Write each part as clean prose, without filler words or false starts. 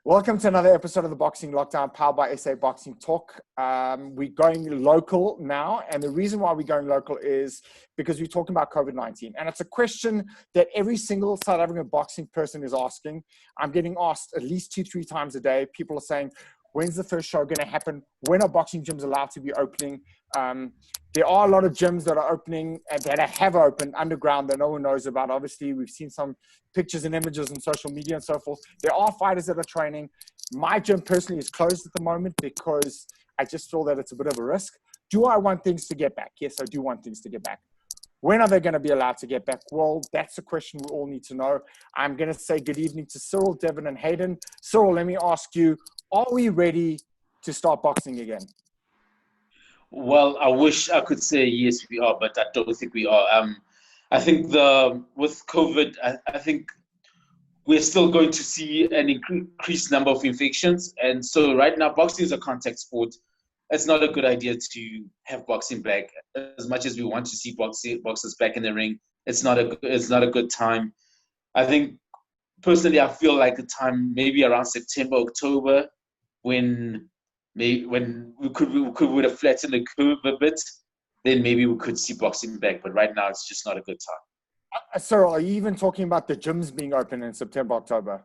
Welcome to another episode of the Boxing Lockdown, powered by SA Boxing Talk. We're going local now, and the reason why we're going local is because we're talking about COVID-19. And it's a question that every single South African boxing person is asking. I'm getting asked at least 2-3 times a day. People are saying, when's the first show going to happen? When are boxing gyms allowed to be opening? There are a lot of gyms that are opening, that have opened underground that no one knows about. Obviously, we've seen some pictures and images on social media and so forth. There are fighters that are training. My gym personally is closed at the moment because I just feel that it's a bit of a risk. Do I want things to get back? Yes, I do want things to get back. When are they going to be allowed to get back? Well, that's a question we all need to know. I'm going to say good evening to Cyril, Devon, and Hayden. Cyril, let me ask you, are we ready to start boxing again? Well, I wish I could say yes, we are, but I don't think we are. I think with COVID, I think we're still going to see an increased number of infections. And so right now, boxing is a contact sport. It's not a good idea to have boxing back. As much as we want to see boxers back in the ring, it's not a good time. I think, personally, I feel like a time maybe around September, October, when we would have flattened the curve a bit, then maybe we could see boxing back. But right now, it's just not a good time. Cyril, are you even talking about the gyms being open in September, October?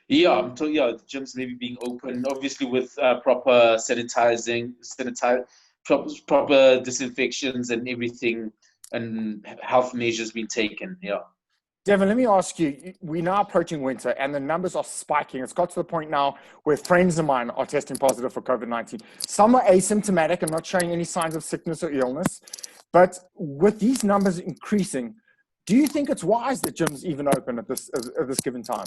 Yeah, the gyms maybe being open, obviously with proper proper disinfections and everything, and health measures being taken. Yeah. Devon, let me ask you, we're now approaching winter and the numbers are spiking. It's got to the point now where friends of mine are testing positive for COVID-19. Some are asymptomatic and not showing any signs of sickness or illness. But with these numbers increasing, do you think it's wise that gyms even open at this given time?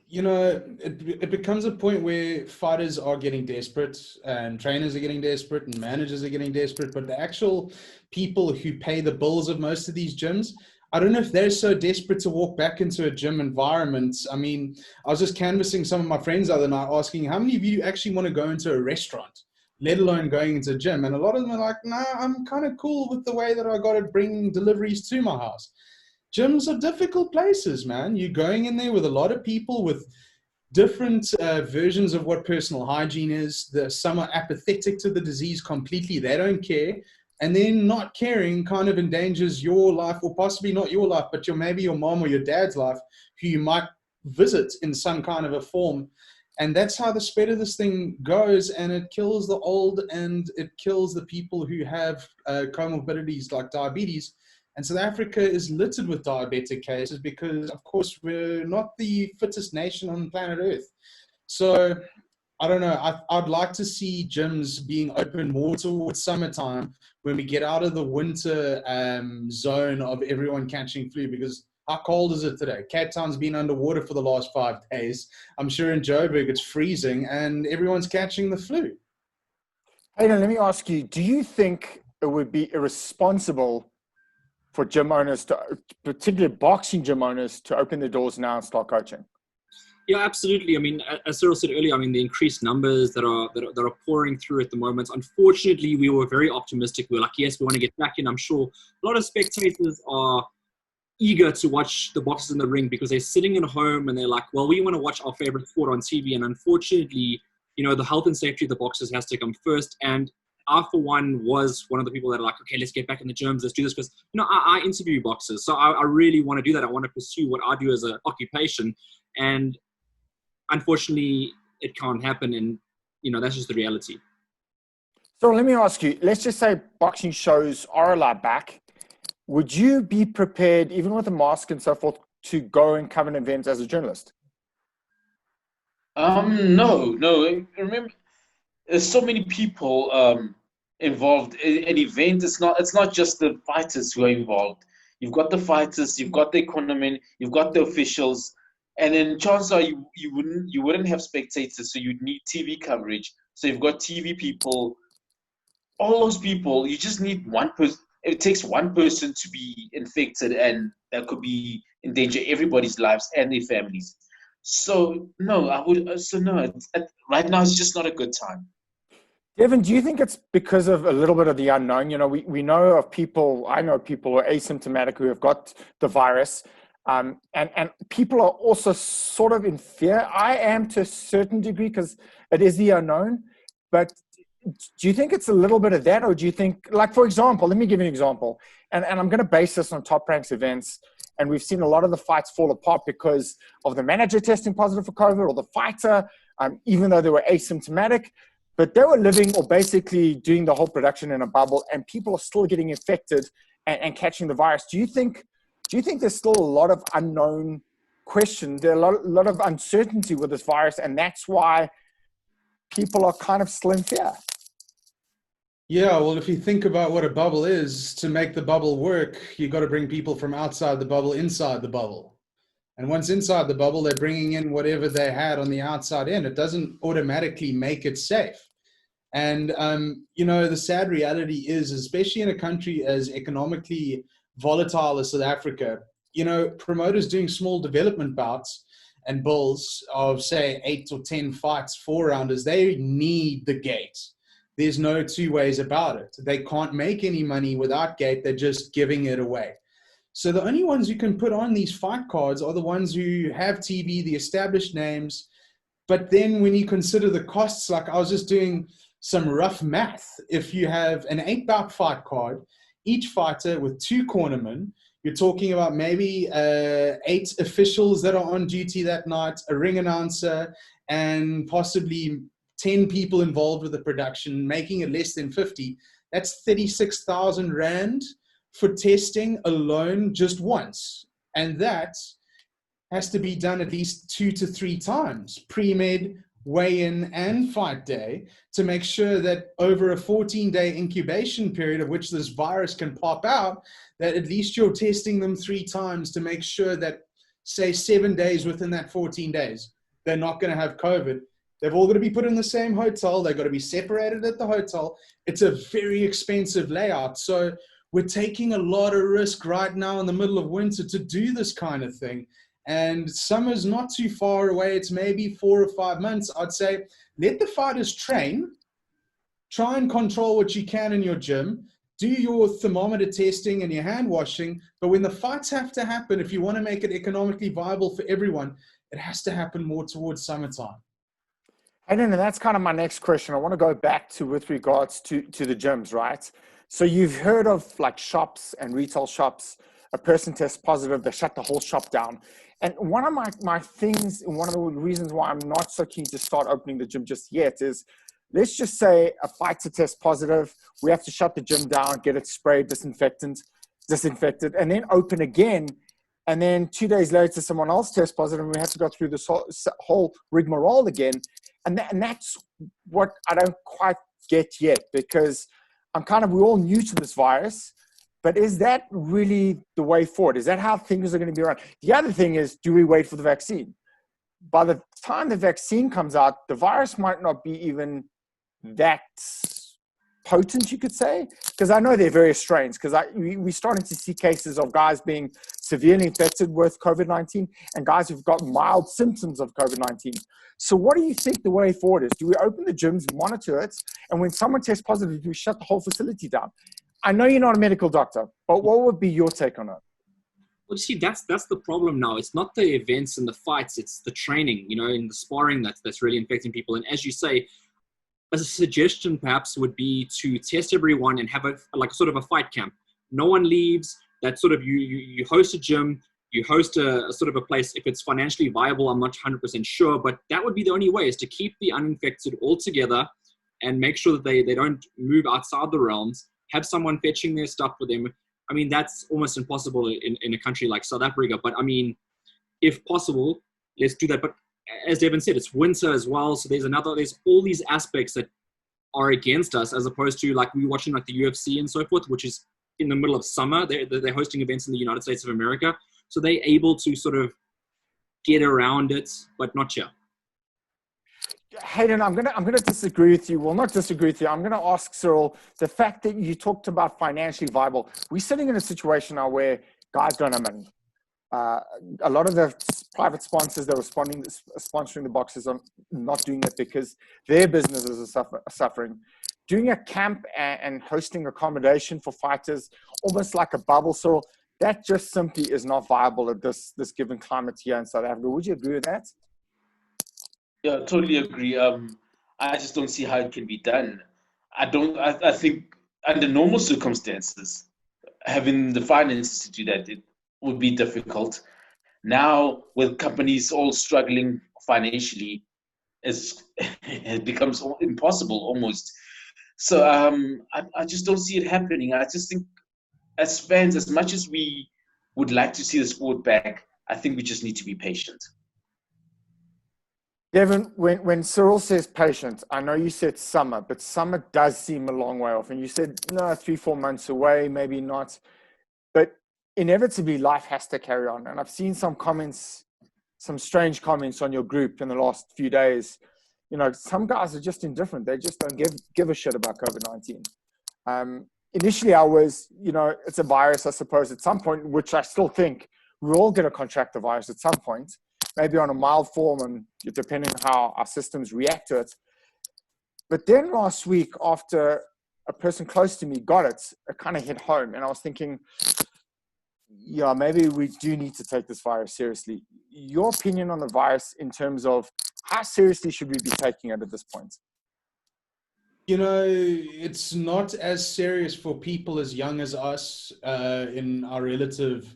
You know, it becomes a point where fighters are getting desperate and trainers are getting desperate and managers are getting desperate. But the actual people who pay the bills of most of these gyms, I don't know if they're so desperate to walk back into a gym environment. I mean, I was just canvassing some of my friends the other night asking, how many of you actually want to go into a restaurant, let alone going into a gym? And a lot of them are like, nah, I'm kind of cool with the way that I got to bring deliveries to my house. Gyms are difficult places, man. You're going in there with a lot of people with different versions of what personal hygiene is. Some are apathetic to the disease completely. They don't care. And then not caring kind of endangers your life, or possibly not your life, but maybe your mom or your dad's life, who you might visit in some kind of a form. And that's how the spread of this thing goes. And it kills the old and it kills the people who have comorbidities like diabetes. And South Africa is littered with diabetic cases because, of course, we're not the fittest nation on planet Earth. So, I don't know. I'd like to see gyms being open more towards summertime when we get out of the winter zone of everyone catching flu, because how cold is it today? Cape Town's been underwater for the last 5 days. I'm sure in Joburg it's freezing and everyone's catching the flu. Hayden, let me ask you, do you think it would be irresponsible for gym owners, particularly boxing gym owners, to open their doors now and start coaching? Yeah, absolutely. I mean, as Cyril said earlier, I mean, the increased numbers that are pouring through at the moment. Unfortunately, we were very optimistic. We were like, yes, we want to get back in. I'm sure a lot of spectators are eager to watch the boxers in the ring because they're sitting at home and they're like, well, we want to watch our favorite sport on TV. And unfortunately, you know, the health and safety of the boxers has to come first. And I, for one, was one of the people that are like, okay, let's get back in the gyms, let's do this. Because, you know, I interview boxers, so I really want to do that. I want to pursue what I do as an occupation. And unfortunately, it can't happen. And, you know, that's just the reality. So let me ask you, let's just say boxing shows are allowed back. Would you be prepared, even with a mask and so forth, to go and cover an event as a journalist? No. Remember, there's so many people involved in an event. It's not just the fighters who are involved. You've got the fighters, you've got the economy, you've got the officials, and then chances are you wouldn't have spectators, so you'd need TV coverage. So you've got TV people, all those people. You just need one person. It takes one person to be infected, and that could be endanger everybody's lives and their families. So no, right now it's just not a good time. Devon, do you think it's because of a little bit of the unknown? You know, we know of people, I know people who are asymptomatic who have got the virus. And people are also sort of in fear. I am to a certain degree because it is the unknown. But do you think it's a little bit of that, or do you think, like, for example, let me give you an example, and I'm going to base this on Top Rank's events, and we've seen a lot of the fights fall apart because of the manager testing positive for COVID, or the fighter, even though they were asymptomatic, but they were living or basically doing the whole production in a bubble, and people are still getting infected and catching the virus. Do you think there's still a lot of unknown questions, there are a lot of uncertainty with this virus, and that's why people are kind of still in fear? Yeah, well, if you think about what a bubble is, to make the bubble work, you got to bring people from outside the bubble inside the bubble. And once inside the bubble, they're bringing in whatever they had on the outside in. It doesn't automatically make it safe. And, the sad reality is, especially in a country as economically volatile as South Africa, promoters doing small development bouts and bulls of, say, 8 or 10 fights, 4-rounders, they need the gate. There's no two ways about it. They can't make any money without gate. They're just giving it away. So the only ones who can put on these fight cards are the ones who have TV, the established names. But then when you consider the costs, like I was just doing some rough math, if you have an 8-bout fight card, each fighter with 2 cornermen, you're talking about maybe 8 officials that are on duty that night, a ring announcer, and possibly 10 people involved with the production, making it less than 50. That's 36,000 Rand for testing alone just once. And that has to be done at least 2 to 3 times, pre-med, weigh-in, and fight day, to make sure that over a 14-day incubation period of which this virus can pop out, that at least you're testing them 3 times to make sure that, say, 7 days within that 14 days, they're not going to have COVID. They've all got to be put in the same hotel. They've got to be separated at the hotel. It's a very expensive layout. So we're taking a lot of risk right now in the middle of winter to do this kind of thing. And summer's not too far away. It's maybe 4 or 5 months. I'd say let the fighters train. Try and control what you can in your gym. Do your thermometer testing and your hand washing. But when the fights have to happen, if you want to make it economically viable for everyone, it has to happen more towards summertime. And then that's kind of my next question. I want to go back to with regards to the gyms, right? So you've heard of like shops and retail shops, a person tests positive, they shut the whole shop down. And one of my things, and one of the reasons why I'm not so keen to start opening the gym just yet is, let's just say a fighter tests positive, we have to shut the gym down, get it sprayed, disinfected, and then open again. And then 2 days later, someone else tests positive, and we have to go through this whole rigmarole again. And that's what I don't quite get yet, because we're all new to this virus. But is that really the way forward? Is that how things are going to be around? The other thing is, do we wait for the vaccine? By the time the vaccine comes out, the virus might not be even that potent, you could say, because I know there are various strains, because we're starting to see cases of guys being severely infected with COVID-19 and guys who've got mild symptoms of COVID-19. So what do you think the way forward is? Do we open the gyms, monitor it, and when someone tests positive, do we shut the whole facility down? I know you're not a medical doctor, but what would be your take on it? Well, you see, that's the problem now. It's not the events and the fights, it's the training, and the sparring that's really infecting people. And as you say, as a suggestion perhaps would be to test everyone and have a sort of a fight camp. No one leaves. That sort of you host a gym, you host a sort of a place. If it's financially viable, I'm not 100% sure, but that would be the only way, is to keep the uninfected all together and make sure that they don't move outside the realms. Have someone fetching their stuff for them. I mean, that's almost impossible in a country like South Africa. But I mean, if possible, let's do that. But as Devon said, it's winter as well. So there's all these aspects that are against us, as opposed to like we're watching like the UFC and so forth, which is in the middle of summer. They're hosting events in the United States of America. So they're able to sort of get around it, but not here. Hayden, I'm gonna disagree with you. Well, not disagree with you. I'm gonna ask Cyril, the fact that you talked about financially viable. We're sitting in a situation now where guys don't have money. A lot of the private sponsors that are sponsoring the boxes are not doing it because their businesses are suffering. Doing a camp and hosting accommodation for fighters, almost like a bubble. So that just simply is not viable at this given climate here in South Africa. Would you agree with that? Yeah, totally agree. I just don't see how it can be done. I think under normal circumstances, having the finances to do that, it would be difficult. Now, with companies all struggling financially, it becomes impossible almost. So I just don't see it happening. I just think as fans, as much as we would like to see the sport back, I think we just need to be patient. Devon, when Cyril says patient, I know you said summer, but summer does seem a long way off. And you said, no, 3-4 months away, maybe not. But inevitably, life has to carry on. And I've seen some comments, some strange comments on your group in the last few days. You know, some guys are just indifferent. They just don't give a shit about COVID-19. Initially, I was, you know, it's a virus, I suppose, at some point, which I still think we're all going to contract the virus at some point. Maybe on a mild form, and depending on how our systems react to it. But then last week, after a person close to me got it, it kind of hit home. And I was thinking, yeah, maybe we do need to take this virus seriously. Your opinion on the virus in terms of how seriously should we be taking it at this point? You know, it's not as serious for people as young as us in our relative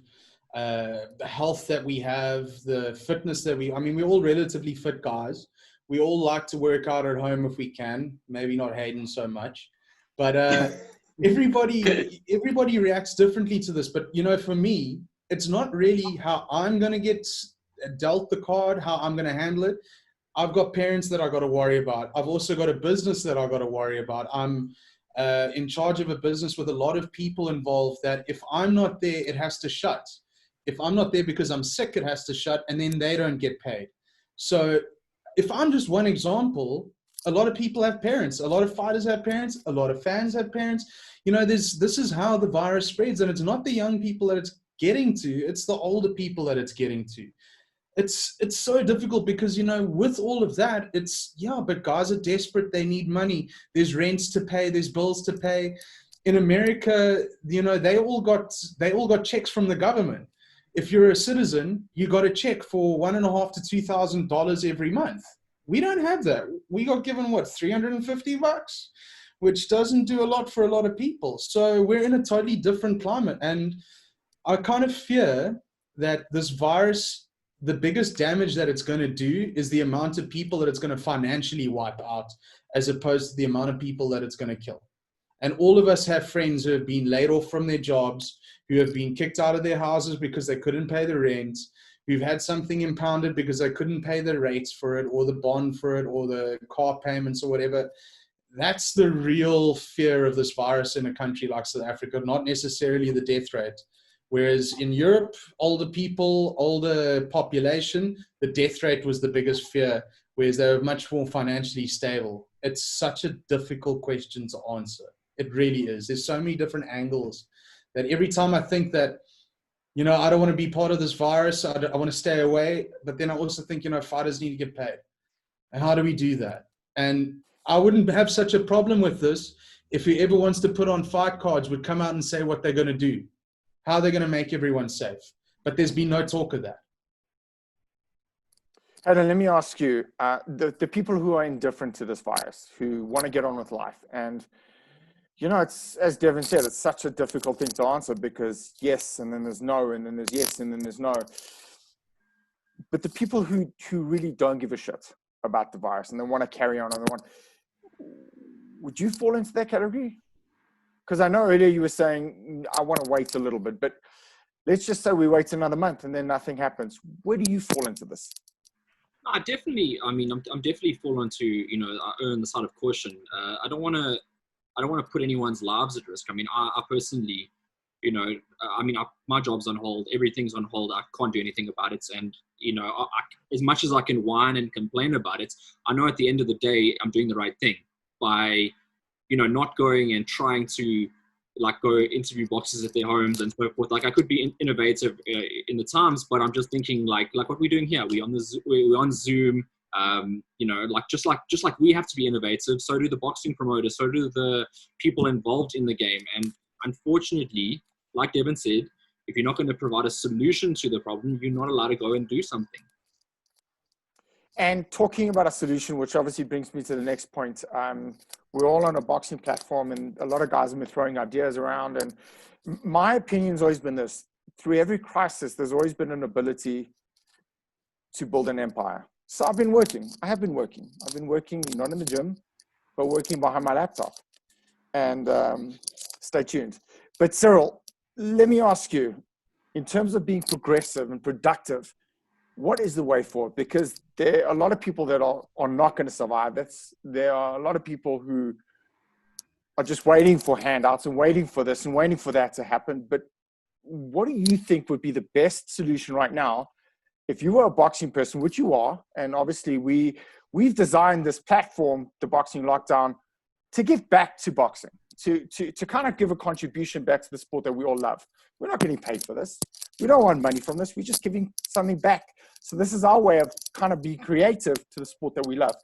the health that we have, the fitness that we're all relatively fit guys. We all like to work out at home if we can, maybe not Hayden so much, but everybody reacts differently to this. But, you know, for me, it's not really how I'm going to get dealt the card, how I'm going to handle it. I've got parents that I've got to worry about. I've also got a business that I've got to worry about. I'm in charge of a business with a lot of people involved that if I'm not there, it has to shut. If I'm not there because I'm sick, it has to shut, and then they don't get paid. So if I'm just one example, a lot of people have parents. A lot of fighters have parents. A lot of fans have parents. You know, this is how the virus spreads, and it's not the young people that it's getting to. It's the older people that it's getting to. It's so difficult because, you know, with all of that, but guys are desperate. They need money. There's rents to pay. There's bills to pay. In America, you know, they all got checks from the government. If you're a citizen, you got a check for $1,500 to $2,000 every month. We don't have that. We got given $350, which doesn't do a lot for a lot of people. So we're in a totally different climate. And I kind of fear that this virus, the biggest damage that it's going to do is the amount of people that it's going to financially wipe out, as opposed to the amount of people that it's going to kill. And all of us have friends who have been laid off from their jobs, who have been kicked out of their houses because they couldn't pay the rent, who've had something impounded because they couldn't pay the rates for it, or the bond for it, or the car payments or whatever. That's the real fear of this virus in a country like South Africa, not necessarily the death rate. Whereas in Europe, older people, older population, the death rate was the biggest fear, whereas they were much more financially stable. It's such a difficult question to answer. It really is. There's so many different angles that every time I think that, you know, I don't want to be part of this virus, I want to stay away, but then I also think, you know, fighters need to get paid. And how do we do that? And I wouldn't have such a problem with this if whoever wants to put on fight cards would come out and say what they're going to do, how they're going to make everyone safe. But there's been no talk of that. Hayden, let me ask you, the people who are indifferent to this virus, who want to get on with life, and you know, it's, as Devon said, it's such a difficult thing to answer because yes, and then there's no, and then there's yes, and then there's no. But the people who really don't give a shit about the virus and they want to carry on and they want, would you fall into that category? Because I know earlier you were saying, I want to wait a little bit, but let's just say we wait another month and then nothing happens. Where do you fall into this? I'm definitely fallen to, you know, I err on the side of caution. I don't want to put anyone's lives at risk. I mean, I personally, you know, my job's on hold. Everything's on hold. I can't do anything about it. And, you know, as much as I can whine and complain about it, I know at the end of the day, I'm doing the right thing by, you know, not going and trying to like go interview boxers at their homes and so forth. Like I could be innovative in the times, but I'm just thinking like what we're doing here. We're on Zoom. You know, just like we have to be innovative, so do the boxing promoters, so do the people involved in the game. And unfortunately, like Devon said, If you're not going to provide a solution to the problem, you're not allowed to go and do something. And talking about a solution, which obviously brings me to the next point. We're all on a boxing platform, and a lot of guys have been throwing ideas around. And my opinion's always been this: through every crisis, there's always been an ability to build an empire. So I've been working. I've been working not in the gym, but working behind my laptop. And stay tuned. But Cyril, let me ask you, in terms of being progressive and productive, what is the way forward? Because there are a lot of people that are not going to survive. There are a lot of people who are just waiting for handouts and waiting for this and waiting for that to happen. But what do you think would be the best solution right now? If you were a boxing person, which you are, and obviously we've designed this platform, the Boxing Lockdown, to give back to boxing, to kind of give a contribution back to the sport that we all love. We're not getting paid for this. We don't want money from this. We're just giving something back. So this is our way of kind of being creative to the sport that we love.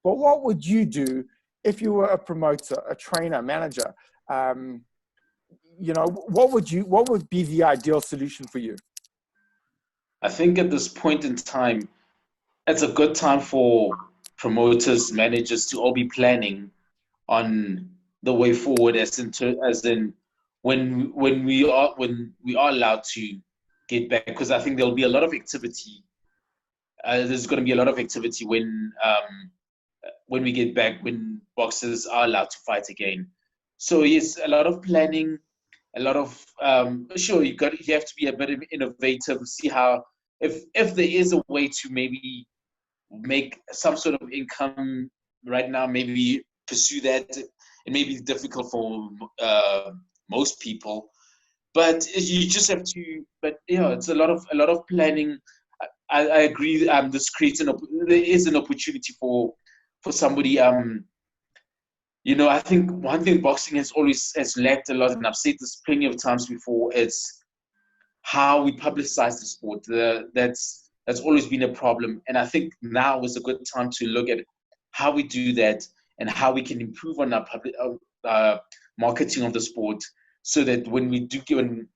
But what would you do if you were a promoter, a trainer, manager? What would be the ideal solution for you? I think at this point in time, it's a good time for promoters, managers to all be planning on the way forward, as in when we are allowed to get back, because I think there'll be a lot of activity. There's going to be a lot of activity when we get back, when boxers are allowed to fight again. So yes, a lot of planning, a lot of sure you have to be a bit innovative. See how if there is a way to maybe make some sort of income right now, maybe pursue that. It may be difficult for most people, but you just have to. But it's a lot of planning. I agree. This creates there is an opportunity for somebody. I think one thing boxing has lacked a lot, and I've said this plenty of times before. It's how we publicize the sport. That's always been a problem, and I think now is a good time to look at how we do that and how we can improve on our marketing of the sport, so that when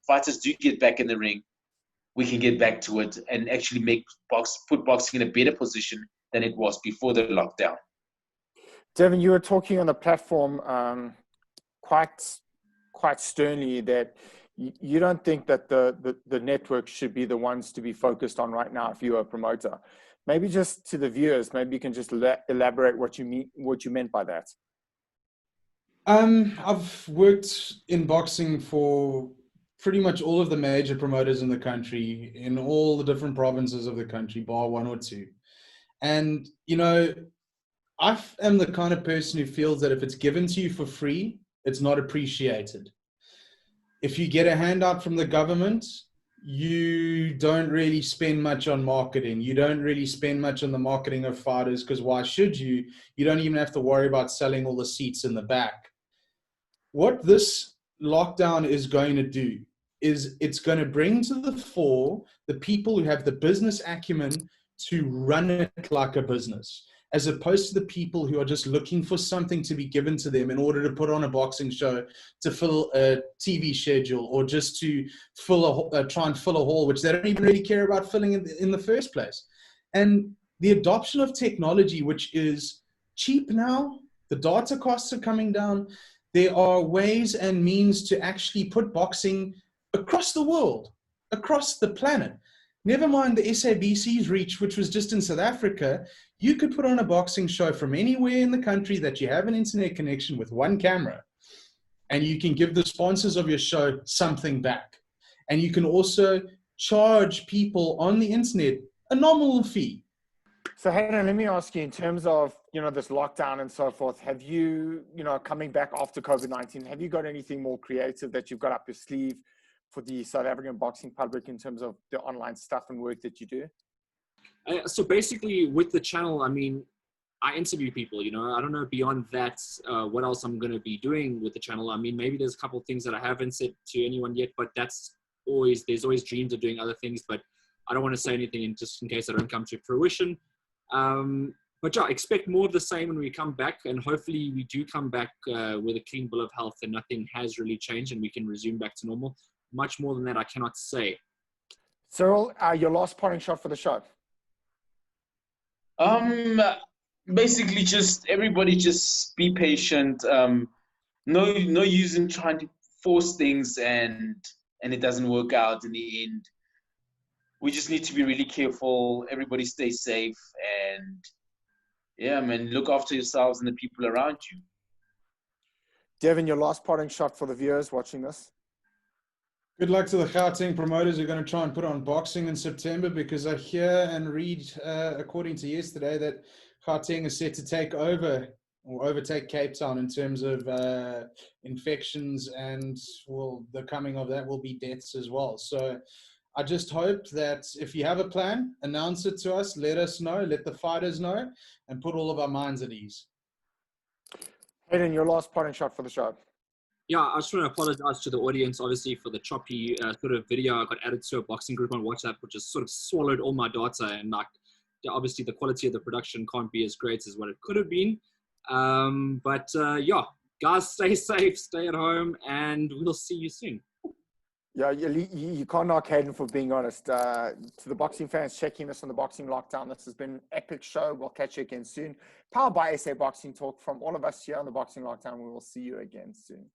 fighters do get back in the ring, we can get back to it and actually put boxing in a better position than it was before the lockdown. Devon, you were talking on the platform quite sternly that you don't think that the network should be the ones to be focused on right now if you're a promoter. Maybe just to the viewers, maybe you can just elaborate what you meant by that. I've worked in boxing for pretty much all of the major promoters in the country, in all the different provinces of the country, bar one or two. And, I am the kind of person who feels that if it's given to you for free, it's not appreciated. If you get a handout from the government, you don't really spend much on marketing. You don't really spend much on the marketing of fighters, because why should you? You don't even have to worry about selling all the seats in the back. What this lockdown is going to do is it's going to bring to the fore the people who have the business acumen to run it like a business, as opposed to the people who are just looking for something to be given to them in order to put on a boxing show, to fill a TV schedule, or just to try and fill a hall, which they don't even really care about filling in the first place. And the adoption of technology, which is cheap now, the data costs are coming down. There are ways and means to actually put boxing across the world, across the planet. Never mind the SABC's reach, which was just in South Africa. You could put on a boxing show from anywhere in the country that you have an internet connection with one camera, and you can give the sponsors of your show something back. And you can also charge people on the internet a nominal fee. So Hayden, let me ask you, in terms of, this lockdown and so forth, have you, coming back after COVID-19, have you got anything more creative that you've got up your sleeve for the South African boxing public in terms of the online stuff and work that you do? So basically with the channel, I interview people, I don't know beyond that, what else I'm going to be doing with the channel. Maybe there's a couple of things that I haven't said to anyone yet, but there's always dreams of doing other things, but I don't want to say anything just in case I don't come to fruition. But yeah, expect more of the same when we come back, and hopefully we do come back with a clean bill of health and nothing has really changed and we can resume back to normal. much more than that, I cannot say. Cyril, your last parting shot for the show. Basically, just everybody just be patient. No use in trying to force things and it doesn't work out in the end. We just need to be really careful. Everybody stay safe and yeah, man, look after yourselves and the people around you. Devon, your last parting shot for the viewers watching this. Good luck to the Gauteng promoters who are going to try and put on boxing in September, because I hear and read, according to yesterday, that Gauteng is set to take over or overtake Cape Town in terms of infections, and well, the coming of that will be deaths as well. So I just hope that if you have a plan, announce it to us, let us know, let the fighters know, and put all of our minds at ease. Hayden, your last parting shot for the show. Yeah, I just want to apologize to the audience, obviously, for the choppy sort of video. I got added to a boxing group on WhatsApp, which has sort of swallowed all my data, and like, obviously the quality of the production can't be as great as what it could have been. But yeah, guys, stay safe, stay at home, and we'll see you soon. Yeah, you can't knock Hayden for being honest. To the boxing fans checking this on the Boxing Lockdown, this has been an epic show. We'll catch you again soon. Powered by SA Boxing Talk. From all of us here on the Boxing Lockdown, we will see you again soon.